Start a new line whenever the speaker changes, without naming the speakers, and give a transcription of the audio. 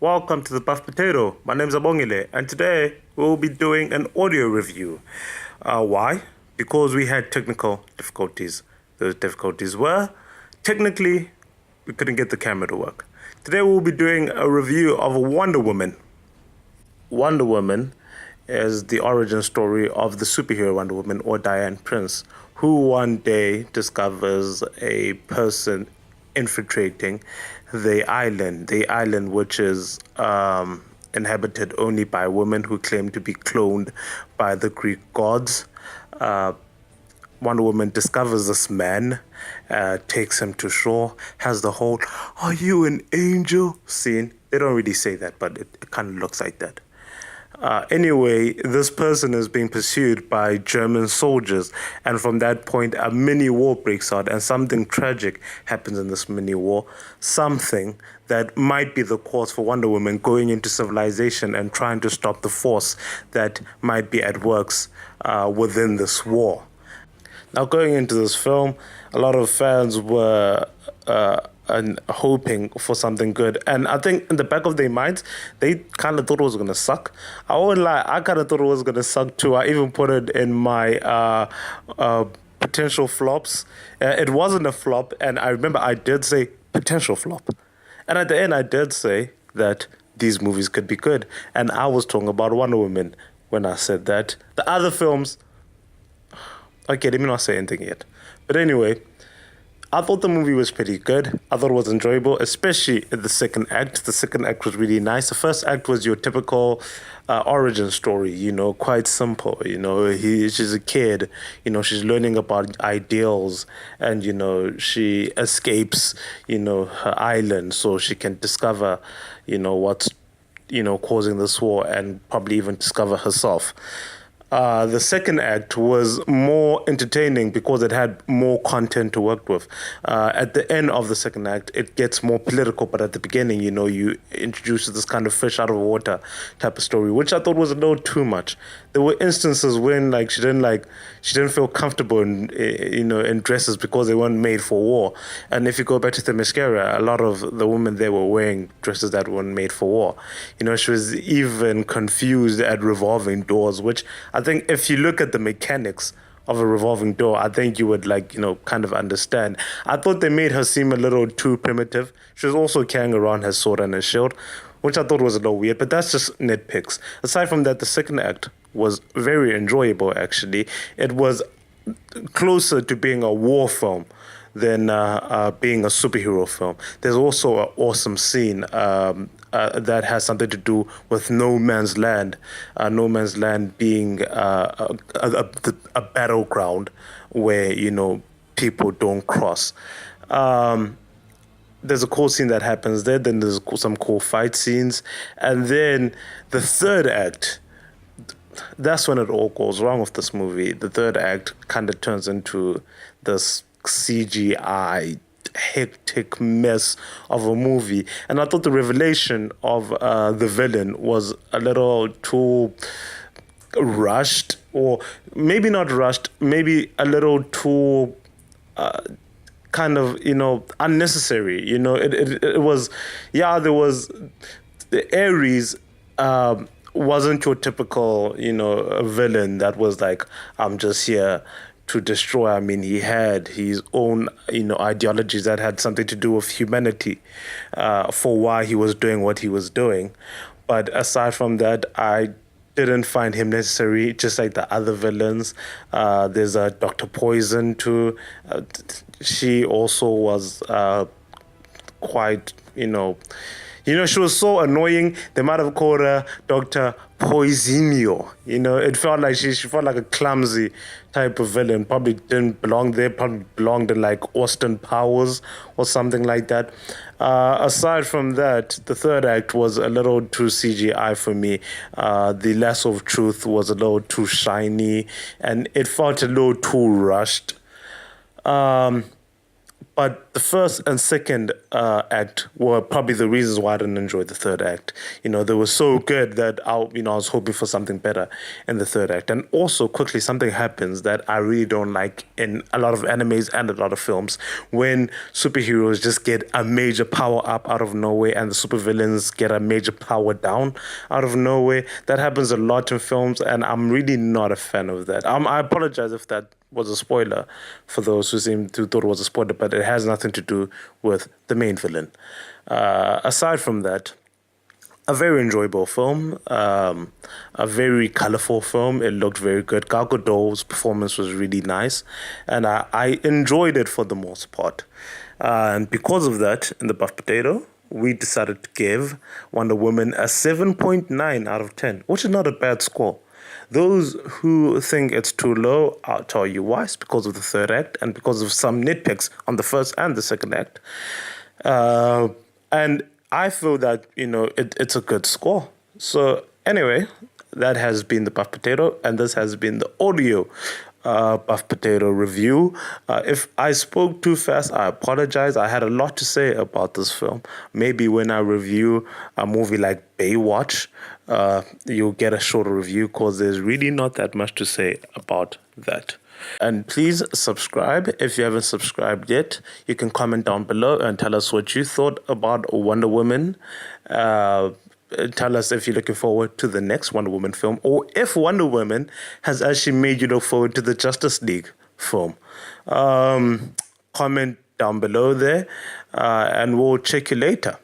Welcome to the Buff Potato. My name is Abongile, and today we'll be doing an audio review. Why? Because we had technical difficulties. Those difficulties were technically we couldn't get the camera to work. Today we'll be doing a review of Wonder Woman. Wonder Woman is the origin story of the superhero Wonder Woman, or Diane Prince, who one day discovers a person infiltrating the island which is inhabited only by women who claim to be cloned by the Greek gods. Wonder Woman discovers this man, takes him to shore, has the whole "Are you an angel?" scene. They don't really say that, but it kind of looks like that. Anyway, this person is being pursued by German soldiers, and from that point, a mini war breaks out, and something tragic happens in this mini war. Something that might be the cause for Wonder Woman going into civilization and trying to stop the force that might be at works within this war. Now, going into this film, a lot of fans were and hoping for something good, and I think in the back of their minds they kind of thought it was gonna suck. I won't lie, I kind of thought it was gonna suck too. I even put it in my potential flops. It wasn't a flop, and I remember I did say potential flop, and at the end I did say that these movies could be good, and I was talking about Wonder Woman when I said that. The other films, okay, let me not say anything yet, but anyway, I thought the movie was pretty good. I thought it was enjoyable, especially in the second act. The second act was really nice. The first act was your typical origin story, quite simple. She's a kid, she's learning about ideals, and, she escapes, her island so she can discover, what's, causing this war, and probably even discover herself. The second act was more entertaining because it had more content to work with. At the end of the second act, it gets more political, but at the beginning, you introduce this kind of fish out of water type of story, which I thought was a little too much. There were instances when she didn't feel comfortable in dresses because they weren't made for war. And if you go back to Themyscira, a lot of the women there were wearing dresses that weren't made for war. She was even confused at revolving doors, which I think if you look at the mechanics of a revolving door, I think you would kind of understand. I thought they made her seem a little too primitive. She was also carrying around her sword and her shield, which I thought was a little weird, but that's just nitpicks. Aside from that, the second act was very enjoyable, actually. It was closer to being a war film than being a superhero film. There's also an awesome scene that has something to do with No Man's Land. No Man's Land being a battleground where, people don't cross. There's a cool scene that happens there. Then there's some cool fight scenes. And then the third act, that's when it all goes wrong with this movie. The third act kind of turns into this CGI hectic mess of a movie, and I thought the revelation of the villain was a little too rushed, or maybe not rushed, maybe a little too kind of unnecessary. It was, there was the Ares wasn't your typical villain that was like, I'm just here to destroy. I mean, he had his own, ideologies that had something to do with humanity for why he was doing what he was doing. But aside from that, I didn't find him necessary, just like the other villains. There's a Dr. Poison too. She also was quite, she was so annoying. They might have called her Dr. Poisinio. It felt like she felt like a clumsy type of villain. Probably didn't belong there. Probably belonged in Austin Powers or something like that. Aside from that, the third act was a little too CGI for me. The lasso of truth was a little too shiny, and it felt a little too rushed. But the first and second act were probably the reasons why I didn't enjoy the third act. They were so good that I was hoping for something better in the third act. And also, quickly, something happens that I really don't like in a lot of animes and a lot of films when superheroes just get a major power up out of nowhere and the supervillains get a major power down out of nowhere. That happens a lot in films, and I'm really not a fan of that. I apologize if that was a spoiler for those who seem to thought it was a spoiler, but it has nothing to do with the main villain. Aside from that, a very enjoyable film, a very colorful film. It looked very good. Gal Gadot's performance was really nice, and I enjoyed it for the most part. And because of that, in the Buff Potato, we decided to give Wonder Woman a 7.9 out of 10, which is not a bad score. Those who think it's too low, I'll tell you why. It's because of the third act and because of some nitpicks on the first and the second act. And I feel that, it's a good score. So anyway, that has been the Buff Potato, and this has been the audio Buff Potato review. If I spoke too fast, I apologize. I had a lot to say about this film. Maybe when I review a movie like Baywatch, you'll get a shorter review because there's really not that much to say about that. And please subscribe. If you haven't subscribed yet, you can comment down below and tell us what you thought about Wonder Woman. Tell us if you're looking forward to the next Wonder Woman film, or if Wonder Woman has actually made you look forward to the Justice League film. Comment down below there, and we'll check you later.